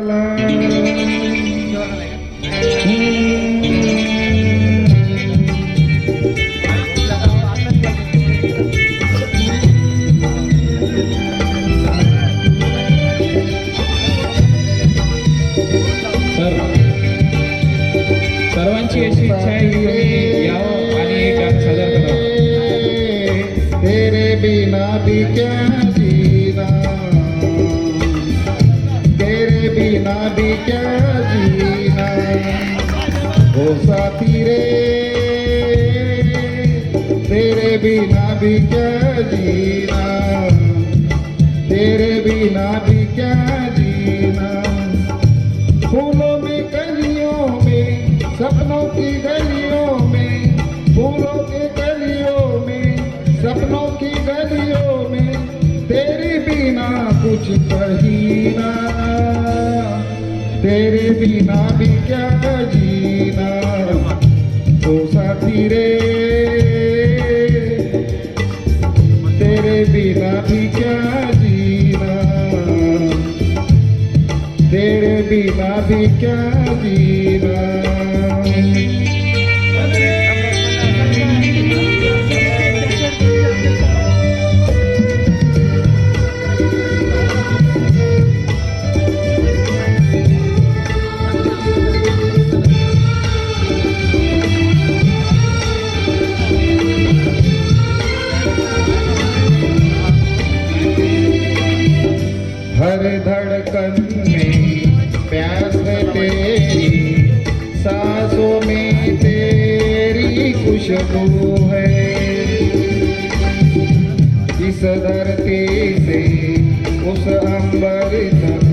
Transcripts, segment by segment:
वाला सर्वांची अशी इच्छा आहे की तुम्ही यावं आणि गाणं सादर करावं. तेरे बिना भी क्या जीना, तेरे बिना भी क्या जीना, ओ साथी रे तेरे बिना भी क्या जीना, तेरे बिना भी क्या जीना. फूलों में कलियों में, सपनों की गलियों में, फूलों के गलियों में, सपनों की गलियों में, तेरे बिना कुछ कहीना, तेरे बिना भी क्या जीना, तो साथी रे तेरे बिना भी क्या जीना, तेरे बिना भी क्या जीना. हर धड़कन में प्यास है तेरी, सांसों में तेरी खुशबू है. इस धरती से उस अंबर तक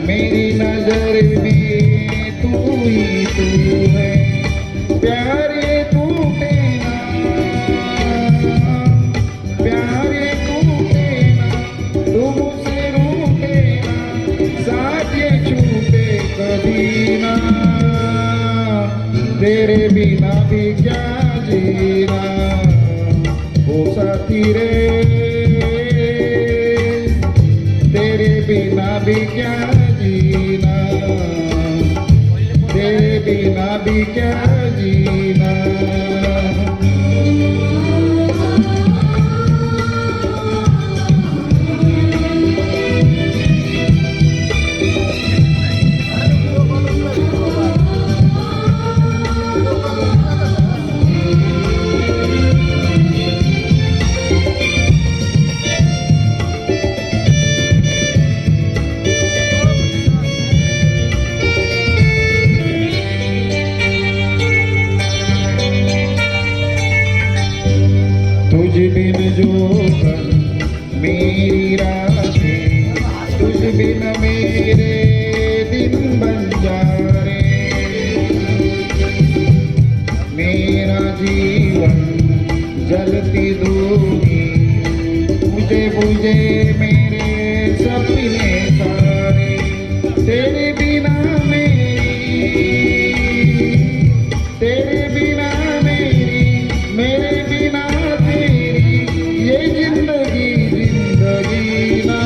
मेरी नजर में तू ही तू है. प्यारे टूटे ना, प्यारे टूटे ना, तू मुझसे रूठे ना, साथ ये छूटे कभी ना, तेरे बिना भी क्या जीना, ओ साथी रे तेरे बिना भी क्या जीना, तेरे बिना भी क्या जीना. तुझ बिन जो कर मेरी रातें, तुझ बिन मेरे दिन बन जा रे. मेरा जीवन जलती दूनी, मुझे बुझे मेरे सपने सारे. तेरे बिना मेरी, तेरे बिना मेरी, मेरे बिना तेरी, ये जिंदगी जिंदगी ना,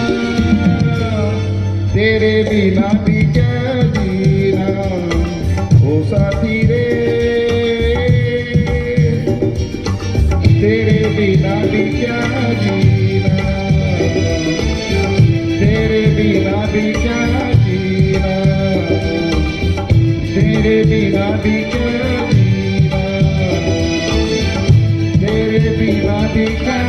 तेरे बिना भी क्या जीना, ओ साथी रे तेरे बिना भी क्या जीना, तेरे बिना भी क्या जीना, तेरे बिना भी क्या जीना, तेरे बिना भी क्या